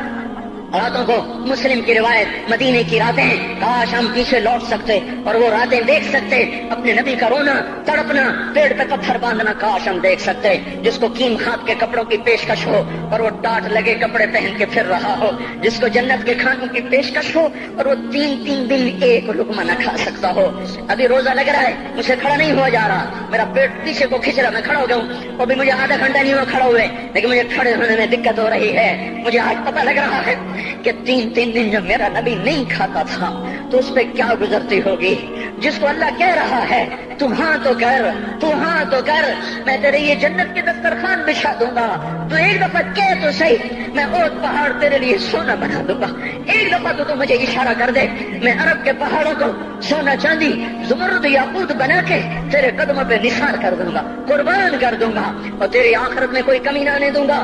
Speaker 1: راتوں کو مسلم کی روایت، مدینے کی راتیں، کاش ہم پیچھے لوٹ سکتے اور وہ راتیں دیکھ سکتے، اپنے نبی کا رونا تڑپنا، پیڑ پہ پتھر باندھنا، کاش ہم دیکھ سکتے، جس کو کیم خاک کے کپڑوں کی پیشکش ہو اور وہ ٹاٹ لگے کپڑے پہن کے پھر رہا ہو، جس کو جنت کے کھانوں کی پیشکش ہو اور وہ تین دن ایک لقمہ نہ کھا سکتا ہو۔ ابھی روزہ لگ رہا ہے، مجھے کھڑا نہیں ہوا جا رہا، میرا پیٹ پیچھے کو کھینچ رہا، میں کھڑا ہو گیا ہوں، اور بھی مجھے آدھا گھنٹہ نہیں ہوا کھڑا ہوئے، لیکن مجھے کھڑے ہونے میں دقت ہو رہی ہے۔ مجھے آج پتہ لگ رہا ہے کہ 3 دن جب میرا نبی نہیں کھاتا تھا تو اس پہ کیا گزرتی ہوگی، جس کو اللہ کہہ رہا ہے تو ہاں تو کر، تو ہاں تو کر، میں تیرے یہ جنت کے دسترخوان بچھا دوں گا، تو ایک دفعہ کہہ تو صحیح، میں اوت پہاڑ تیرے لیے سونا بنا دوں گا، ایک دفعہ تو مجھے اشارہ کر دے، میں عرب کے پہاڑوں کو سونا چاندی زمرد یاقوت بنا کے تیرے قدموں پہ نثار کر دوں گا، قربان کر دوں گا، اور تیری آخرت میں کوئی کمی نہ آنے دوں گا،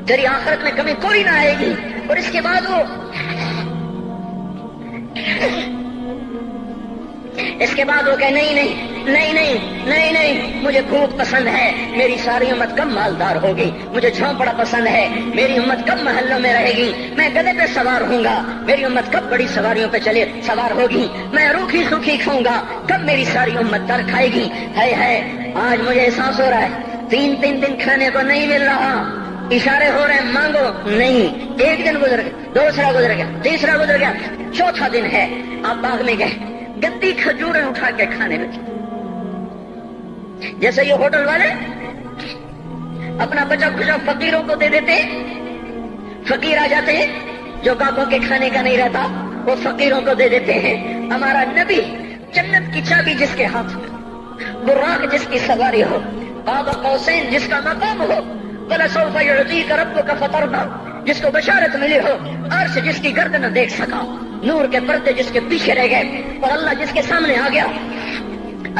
Speaker 1: تیری آخرت میں کمی کوئی نہ آئے گی۔ اور اس کے بعد وہ کہ نہیں، مجھے بھوک پسند ہے، میری ساری امت کم مالدار ہوگی، مجھے جھونپڑا پسند ہے، میری امت کم محلوں میں رہے گی، میں گدھے پہ سوار ہوں گا، میری امت کب بڑی سواریوں پہ سوار ہوگی، میں روکھی سوکھی کھاؤں گا، کب میری ساری امت تر کھائے گی۔ ہے آج مجھے احساس ہو رہا ہے 3 دن کھانے کو نہیں مل رہا، اشارے ہو رہے ہیں مانگو نہیں، ایک دن گزر گیا، دوسرا گزر گیا، تیسرا گزر گیا، چوتھا دن ہے، آپ باغ میں گئے، گندی کھجوریں اٹھا کے کھانے لگے، جیسے یہ ہوٹل والے اپنا بچا کچا فقیروں کو دے دیتے، فقیر آ جاتے ہیں جو باغوں کے کھانے کا نہیں رہتا وہ فقیروں کو دے دیتے ہیں۔ ہمارا نبی جنت کی چابی جس کے ہاتھ میں، براق جس کی سواری ہو، قاب قوسین جس کا مقام ہو، وَلَسَوْفَ يُعْطِيكَ رَبُّكَ فَتَرْضَىٰ جس کو بشارت ملی ہو، عرش جس کی گردن نہ دیکھ سکا، نور کے پردے جس کے پیچھے رہ گئے، اور اللہ جس کے سامنے آ گیا،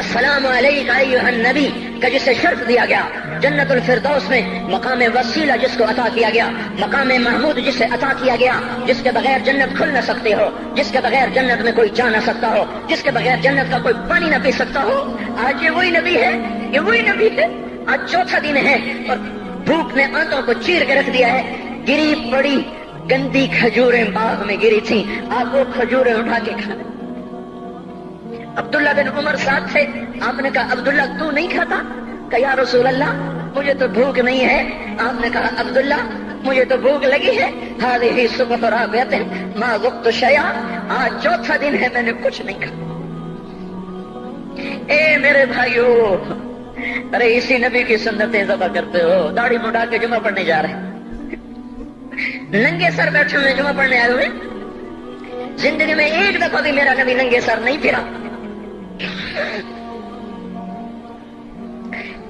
Speaker 1: السلام علیکہ ایھا النبی کا جسے شرف دیا گیا، جنت الفردوس میں مقام وسیلہ جس کو عطا کیا گیا، مقام محمود جسے عطا کیا گیا، جس کے بغیر جنت کھل نہ سکتی ہو، جس کے بغیر جنت میں کوئی جا نہ سکتا ہو، جس کے بغیر جنت کا کوئی پانی نہ پی سکتا ہو، آج یہ وہی نبی ہے، یہ وہی نبی ہے۔ آج چوتھا دن ہے اور بھوک نے آنتوں کو چیر کے رکھ دیا ہے، گری پڑی گندی کھجوریں باغ میں گری تھیں، آپ وہ کھجوریں اٹھا کے کھانے۔ عبداللہ بن عمر ساتھ تھے، آپ نے کہا عبداللہ تو نہیں کھاتا؟ کہ یا رسول اللہ مجھے تو بھوک نہیں ہے۔ آپ نے کہا عبداللہ مجھے تو بھوک لگی ہے، ہذہ صبح رابعۃ ما ذقت شیئا، آج چوتھا دن ہے میں نے کچھ نہیں کھایا۔ اے میرے بھائیو، ارے اسی نبی کی سنتیں ذبح کرتے ہو، داڑھی مڈا کے جمعہ پڑھنے جا رہے ہیں، ننگے سر بیٹھے ہوئے جمعہ پڑھنے آئے ہوئے، زندگی میں ایک دفعہ بھی میرا نبی ننگے سر نہیں پھرا،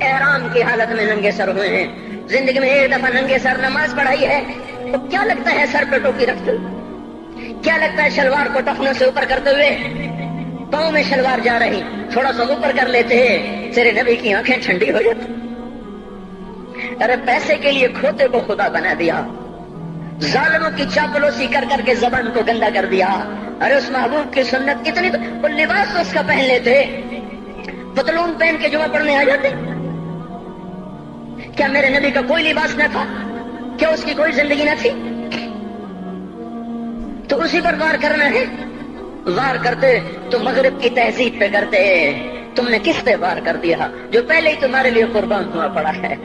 Speaker 1: احرام کی حالت میں ننگے سر ہوئے ہیں، زندگی میں ایک دفعہ ننگے سر نماز پڑھائی ہے، تو کیا لگتا ہے سر پہ ٹوپی رکھتے ہوئے، کیا لگتا ہے شلوار کو ٹخنوں سے اوپر کرتے ہوئے، پاؤں میں شلوار جا رہی، تھوڑا سا اوپر کر لیتے ہیں، تیرے نبی کی آنکھیں ٹھنڈی ہو جاتی۔ ارے پیسے کے لیے کھوتے کو خدا بنا دیا، ظالموں کی چاپلوسی کر کر کے زبان کو گندا کر دیا۔ ارے اس محبوب کی سنت اتنی، تو وہ لباس تو اس کا پہن لیتے، پتلون پہن کے جمعہ پڑھنے آ جاتے۔ کیا میرے نبی کا کوئی لباس نہ تھا؟ کیا اس کی کوئی زندگی نہ تھی؟ تو اسی پر وار کرنا ہے، وار کرتے تو مغرب کی تہذیب پہ کرتے، تم نے کس پہ وار کر دیا جو پہلے ہی تمہارے لیے قربان ہوا پڑا ہے۔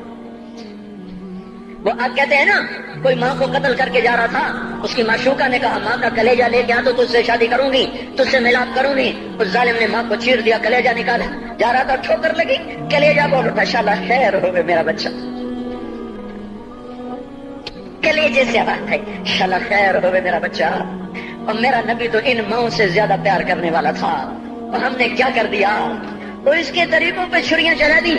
Speaker 1: وہ آپ کہتے ہیں نا، کوئی ماں کو قتل کر کے جا رہا تھا، اس کی معشوقہ نے کہا ماں کا کلیجہ لے کے آ تو تجھ سے شادی کروں گی، تجھ سے ملاپ کروں گی، اس ظالم نے ماں کو چیر دیا، کلیجہ نکالا، جا رہا تھا ٹھوکر لگی، کلیجہ بول اٹھا، شالا خیر ہوگا میرا بچہ، کلیجے سے بات ہے، شالا خیر ہوگا میرا بچہ۔ اور میرا نبی تو ان ماؤں سے زیادہ پیار کرنے والا تھا، اور ہم نے کیا کر دیا، اور اس کے طریقوں پہ چھریاں چلا دی،